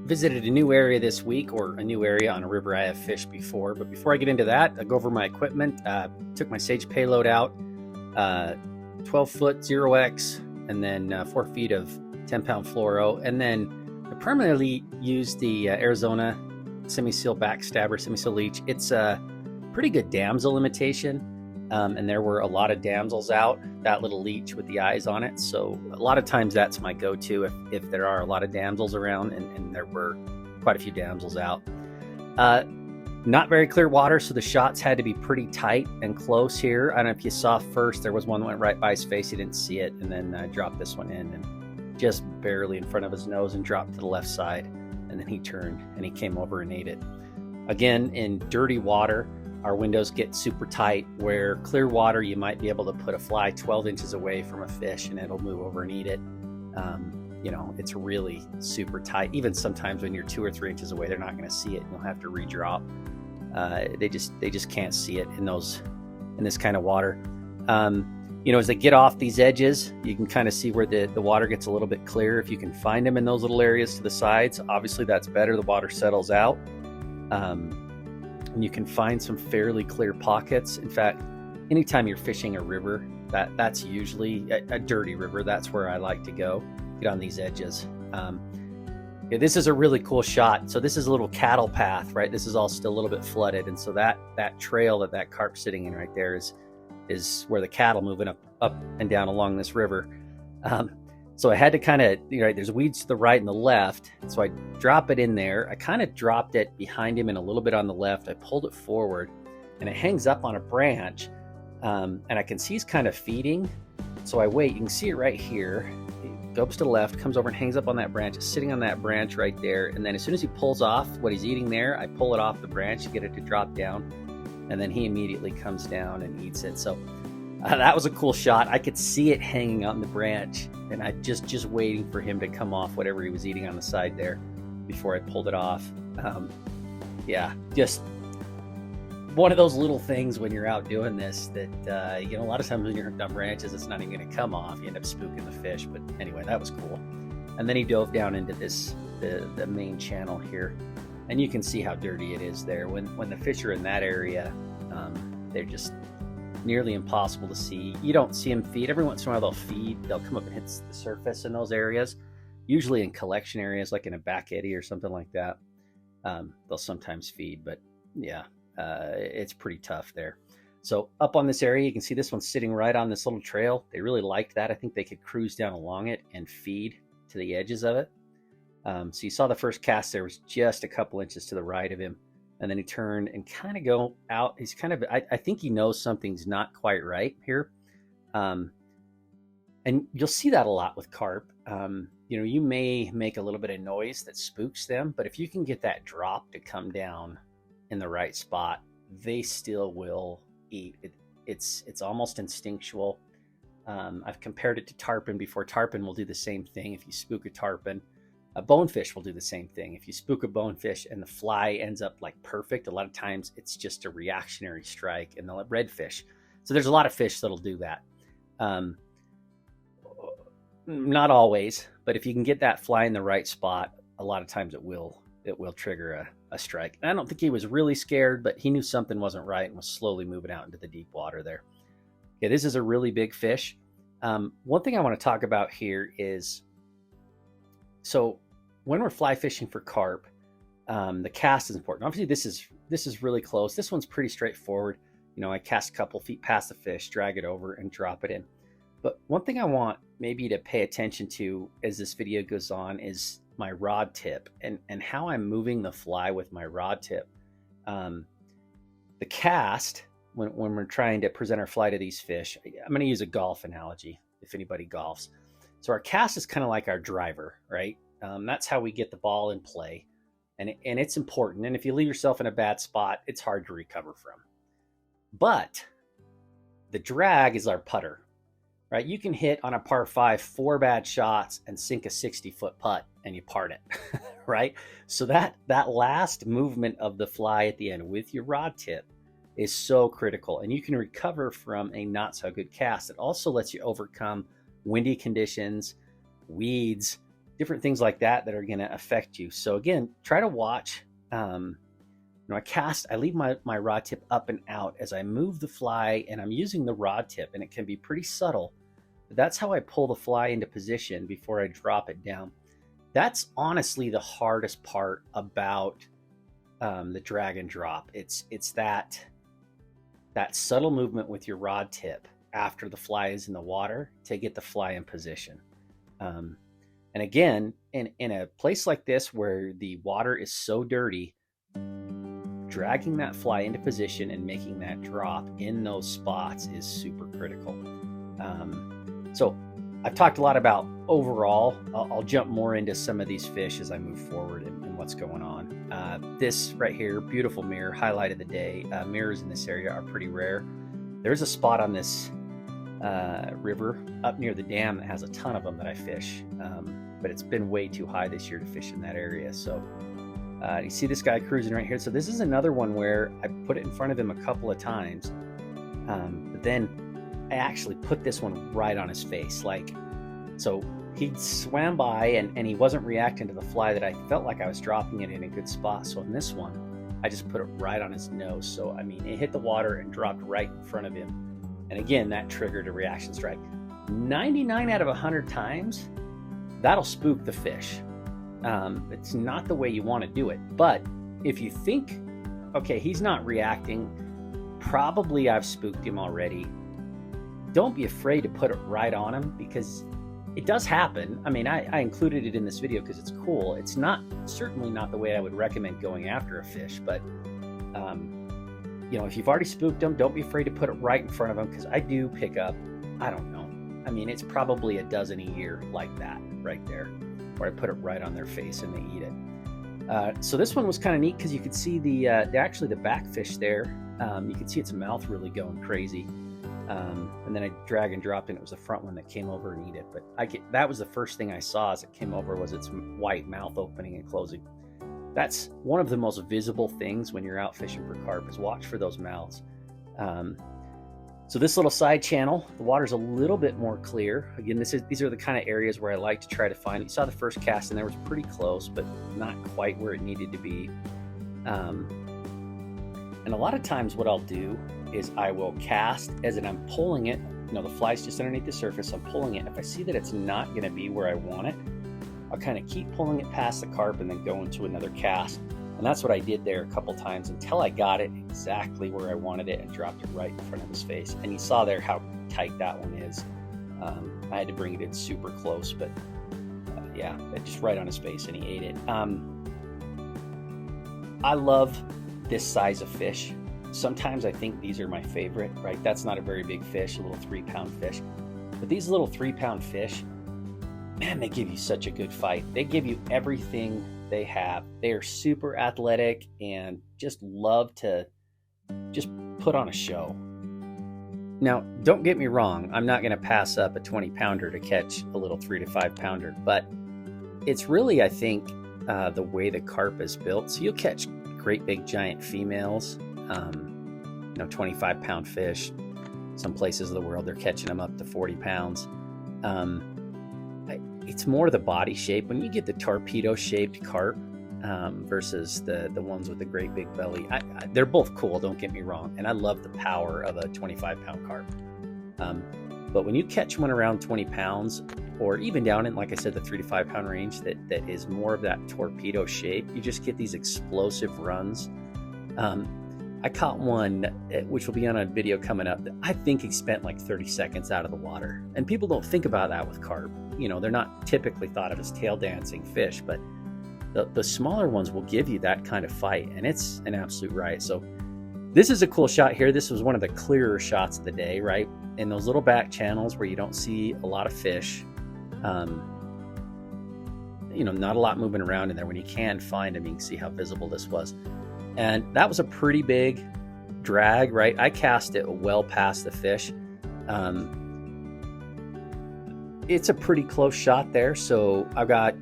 visited a new area this week, or a new area on a river I have fished before. But before I get into that, I go over my equipment. Took my Sage payload out, 12-foot 0X, and then 4 feet of 10-pound fluoro. And then I permanently used the Arizona semi-seal backstabber, semi-seal leech. It's a pretty good damsel imitation. And there were a lot of damsels out, that little leech with the eyes on it. So a lot of times that's my go-to if there are a lot of damsels around, and there were quite a few damsels out. Not very clear water, so the shots had to be pretty tight and close here. I don't know if you saw first, there was one that went right by his face. He didn't see it, and then I dropped this one in and just barely in front of his nose and dropped to the left side. And then he turned and he came over and ate it. Again, in dirty water, our windows get super tight. Where clear water, you might be able to put a fly 12 inches away from a fish and it'll move over and eat it. It's really super tight. Even sometimes when you're 2 or 3 inches away, they're not going to see it. You'll have to redrop. They just can't see it in this kind of water. As they get off these edges, you can kind of see where the water gets a little bit clearer. If you can find them in those little areas to the sides, obviously that's better. The water settles out. And you can find some fairly clear pockets. In fact, anytime you're fishing a river, that's usually a dirty river. That's where I like to go, get on these edges. This is a really cool shot. So this is a little cattle path, right? This is all still a little bit flooded. And so that trail that carp's sitting in right there is where the cattle moving up and down along this river. So I had to kind of, there's weeds to the right and the left. So I drop it in there. I kind of dropped it behind him and a little bit on the left. I pulled it forward and it hangs up on a branch. And I can see he's kind of feeding. So I wait. You can see it right here. He goes to the left, comes over and hangs up on that branch. It's sitting on that branch right there. And then as soon as he pulls off what he's eating there, I pull it off the branch to get it to drop down. And then he immediately comes down and eats it. So that was a cool shot. I could see it hanging on the branch, and I just waiting for him to come off whatever he was eating on the side there before I pulled it off. Just one of those little things when you're out doing this that a lot of times when you're on branches, it's not even going to come off. You end up spooking the fish. But anyway, that was cool. And then he dove down into the main channel here, and you can see how dirty it is there. When the fish are in that area, they're just nearly impossible to see. You don't see them feed. Every once in a while they'll feed. They'll come up and hit the surface in those areas, usually in collection areas like in a back eddy or something like that. They'll sometimes feed, but it's pretty tough there. So up on this area, you can see this one's sitting right on this little trail. They really liked that. I think they could cruise down along it and feed to the edges of it. So you saw the first cast there was just a couple inches to the right of him. And then he turned and kind of go out. He's kind of, I think he knows something's not quite right here. And you'll see that a lot with carp. You may make a little bit of noise that spooks them, but if you can get that drop to come down in the right spot, they still will eat. It's almost instinctual. I've compared it to tarpon before. Tarpon will do the same thing. If you spook a tarpon, a bonefish will do the same thing. If you spook a bonefish and the fly ends up like perfect, a lot of times it's just a reactionary strike, and they'll let redfish. So there's a lot of fish that'll do that. Not always, but if you can get that fly in the right spot, a lot of times it will trigger a strike. And I don't think he was really scared, but he knew something wasn't right and was slowly moving out into the deep water there. Okay, this is a really big fish. One thing I want to talk about here is, so when we're fly fishing for carp, the cast is important. Obviously, this is really close. This one's pretty straightforward. I cast a couple feet past the fish, drag it over, and drop it in. But one thing I want maybe to pay attention to as this video goes on is my rod tip and how I'm moving the fly with my rod tip. The cast, when we're trying to present our fly to these fish, I'm going to use a golf analogy if anybody golfs. So our cast is kind of like our driver, right? That's how we get the ball in play, and it's important. And if you leave yourself in a bad spot, it's hard to recover from. But the drag is our putter, right? You can hit on a par 5 4 bad shots and sink a 60-foot putt, and you part it, right? So that last movement of the fly at the end with your rod tip is so critical, and you can recover from a not so good cast. It also lets you overcome windy conditions, weeds, different things like that that are going to affect you. So again, try to watch. I leave my rod tip up and out as I move the fly, and I'm using the rod tip, and it can be pretty subtle, but that's how I pull the fly into position before I drop it down. That's honestly the hardest part about the drag and drop. It's that subtle movement with your rod tip after the fly is in the water to get the fly in position. And again, in a place like this where the water is so dirty, dragging that fly into position and making that drop in those spots is super critical. So I've talked a lot about overall. I'll jump more into some of these fish as I move forward and what's going on. This right here, beautiful mirror, highlight of the day. Mirrors in this area are pretty rare. There's a spot on this river up near the dam that has a ton of them that I fish, but it's been way too high this year to fish in that area. So you see this guy cruising right here. So this is another one where I put it in front of him a couple of times, but then I actually put this one right on his face. So he swam by and he wasn't reacting to the fly that I felt like I was dropping it in a good spot. So in this one, I just put it right on his nose. So, I mean, it hit the water and dropped right in front of him. And again, that triggered a reaction strike. 99 out of 100 times, that'll spook the fish. It's not the way you want to do it. But if you think, okay, he's not reacting, probably I've spooked him already, don't be afraid to put it right on him, because it does happen. I mean, I included it in this video because it's cool. It's certainly not the way I would recommend going after a fish, but if you've already spooked them, don't be afraid to put it right in front of them, because I do pick up, I don't know, I mean, it's probably a dozen a year like that right there, where I put it right on their face and they eat it. So this one was kind of neat because you could see the back fish there. You could see its mouth really going crazy. And then I drag and dropped, and it was the front one that came over and eat it. But that was the first thing I saw as it came over, was its white mouth opening and closing. That's one of the most visible things when you're out fishing for carp, is watch for those mouths. So this little side channel, the water's a little bit more clear. Again, these are the kind of areas where I like to try to find. You saw the first cast in there was pretty close, but not quite where it needed to be. And a lot of times what I'll do is I will cast as I'm pulling it. The fly's just underneath the surface. I'm pulling it. And if I see that it's not going to be where I want it, I'll kind of keep pulling it past the carp and then go into another cast. And that's what I did there a couple times until I got it exactly where I wanted it and dropped it right in front of his face. And you saw there how tight that one is. I had to bring it in super close, but just right on his face, and he ate it. I love this size of fish. Sometimes I think these are my favorite, right? That's not a very big fish, a little 3-pound fish. But these little 3-pound fish, man, they give you such a good fight. They give you everything they have. They are super athletic and just love to just put on a show. Now, don't get me wrong. I'm not going to pass up a 20-pounder to catch a little 3 to 5-pounder, but it's really, I think, the way the carp is built. So you'll catch great big giant females, 25-pound fish. Some places of the world, they're catching them up to 40 pounds. It's more the body shape. When you get the torpedo-shaped carp versus the ones with the great big belly, they're both cool, don't get me wrong. And I love the power of a 25-pound carp. But when you catch one around 20 pounds, or even down in, like I said, the 3 to 5 pound range that is more of that torpedo shape, you just get these explosive runs. I caught one, which will be on a video coming up, that I think he spent like 30 seconds out of the water. And people don't think about that with carp. They're not typically thought of as tail dancing fish, but the smaller ones will give you that kind of fight, and it's an absolute riot. So this is a cool shot here. This was one of the clearer shots of the day, right? In those little back channels where you don't see a lot of fish. Not a lot moving around in there. When you can find them, you can see how visible this was. And that was a pretty big drag, right? I cast it well past the fish. It's a pretty close shot there. So I've got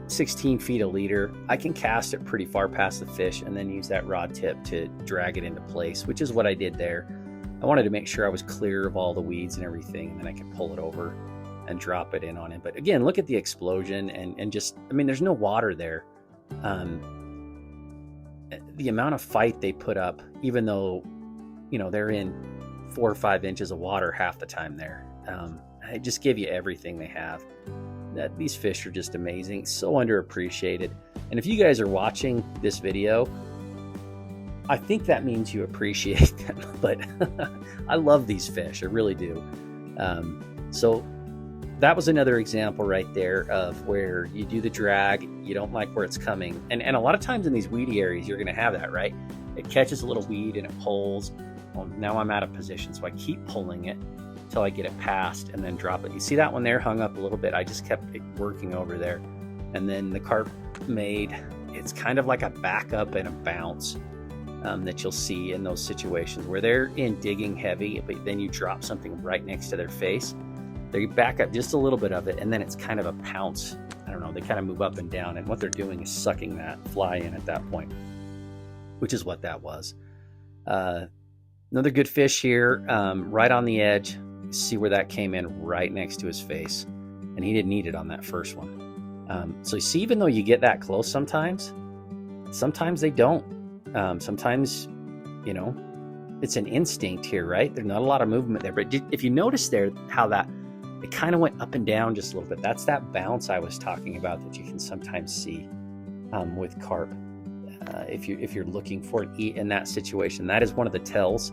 16 feet a leader. I can cast it pretty far past the fish and then use that rod tip to drag it into place, which is what I did there. I wanted to make sure I was clear of all the weeds and everything, and then I could pull it over and drop it in on him. But again, look at the explosion and just, I mean, there's no water there. The amount of fight they put up, even though, you know, they're in 4 or 5 inches of water half the time there. They just give you everything they have. These fish are just amazing, so underappreciated. And if you guys are watching this video, I think that means you appreciate them. But I love these fish, I really do. So that was another example right there of where you do the drag, you don't like where it's coming. And a lot of times in these weedy areas, you're gonna have that, right? It catches a little weed and it pulls. Well, now I'm out of position, so I keep pulling it until I get it past and then drop it. You see that one there hung up a little bit? I just kept working over there. And then the carp made, it's kind of like a backup and a bounce that you'll see in those situations where they're in digging heavy, but then you drop something right next to their face. They back up just a little bit of it, and then it's kind of a pounce. I don't know, they kind of move up and down, and what they're doing is sucking that fly in at that point, which is what that was. Another good fish here, right on the edge. See where that came in right next to his face, and he didn't eat it on that first one. So you see, even though you get that close sometimes they don't. Sometimes, you know, it's an instinct here, right? There's not a lot of movement there, but if you notice there how that it kind of went up and down just a little bit, that's that bounce I was talking about that you can sometimes see with carp. If you're looking for it in that situation, that is one of the tells.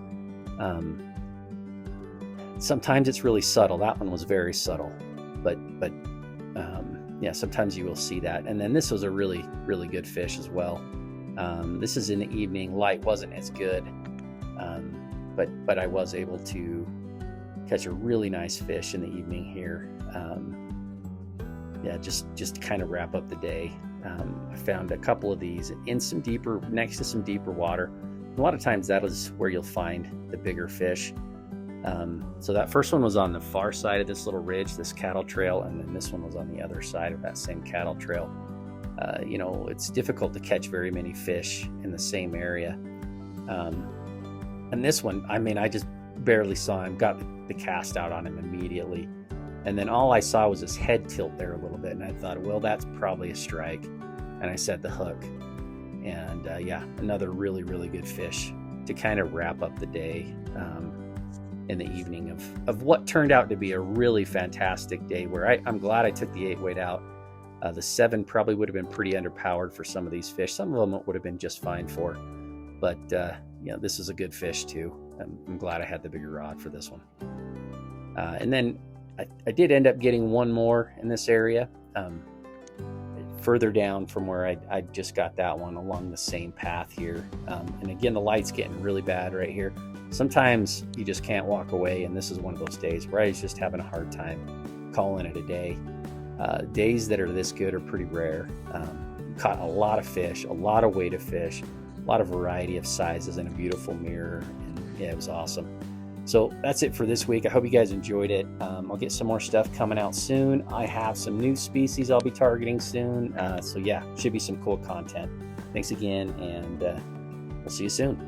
Sometimes it's really subtle. That one was very subtle, but yeah, sometimes you will see that. And then this was a really, really good fish as well. This is in the evening. Light wasn't as good, but I was able to catch a really nice fish in the evening here. Yeah, just to kind of wrap up the day. I found a couple of these next to some deeper water. A lot of times that is where you'll find the bigger fish. So that first one was on the far side of this little ridge, this cattle trail, and then this one was on the other side of that same cattle trail. You know, it's difficult to catch very many fish in the same area. And this one, I mean, I just barely saw him, got the cast out on him immediately. And then all I saw was his head tilt there a little bit. And I thought, well, that's probably a strike. And I set the hook. And yeah, another really, really good fish to kind of wrap up the day in the evening of what turned out to be a really fantastic day where I'm glad I took the 8 weight out. The 7 probably would have been pretty underpowered for some of these fish. Some of them would have been just fine for. But you know, this is a good fish too. I'm glad I had the bigger rod for this one. And then I did end up getting one more in this area, further down from where I just got that one along the same path here. And again, the light's getting really bad right here. Sometimes you just can't walk away, and this is one of those days where I was just having a hard time calling it a day. Days that are this good are pretty rare. Caught a lot of fish, a lot of weight of fish, a lot of variety of sizes, and a beautiful mirror. And yeah, it was awesome. So that's it for this week. I hope you guys enjoyed it. I'll get some more stuff coming out soon. I have some new species I'll be targeting soon. So yeah, should be some cool content. Thanks again, and we'll see you soon.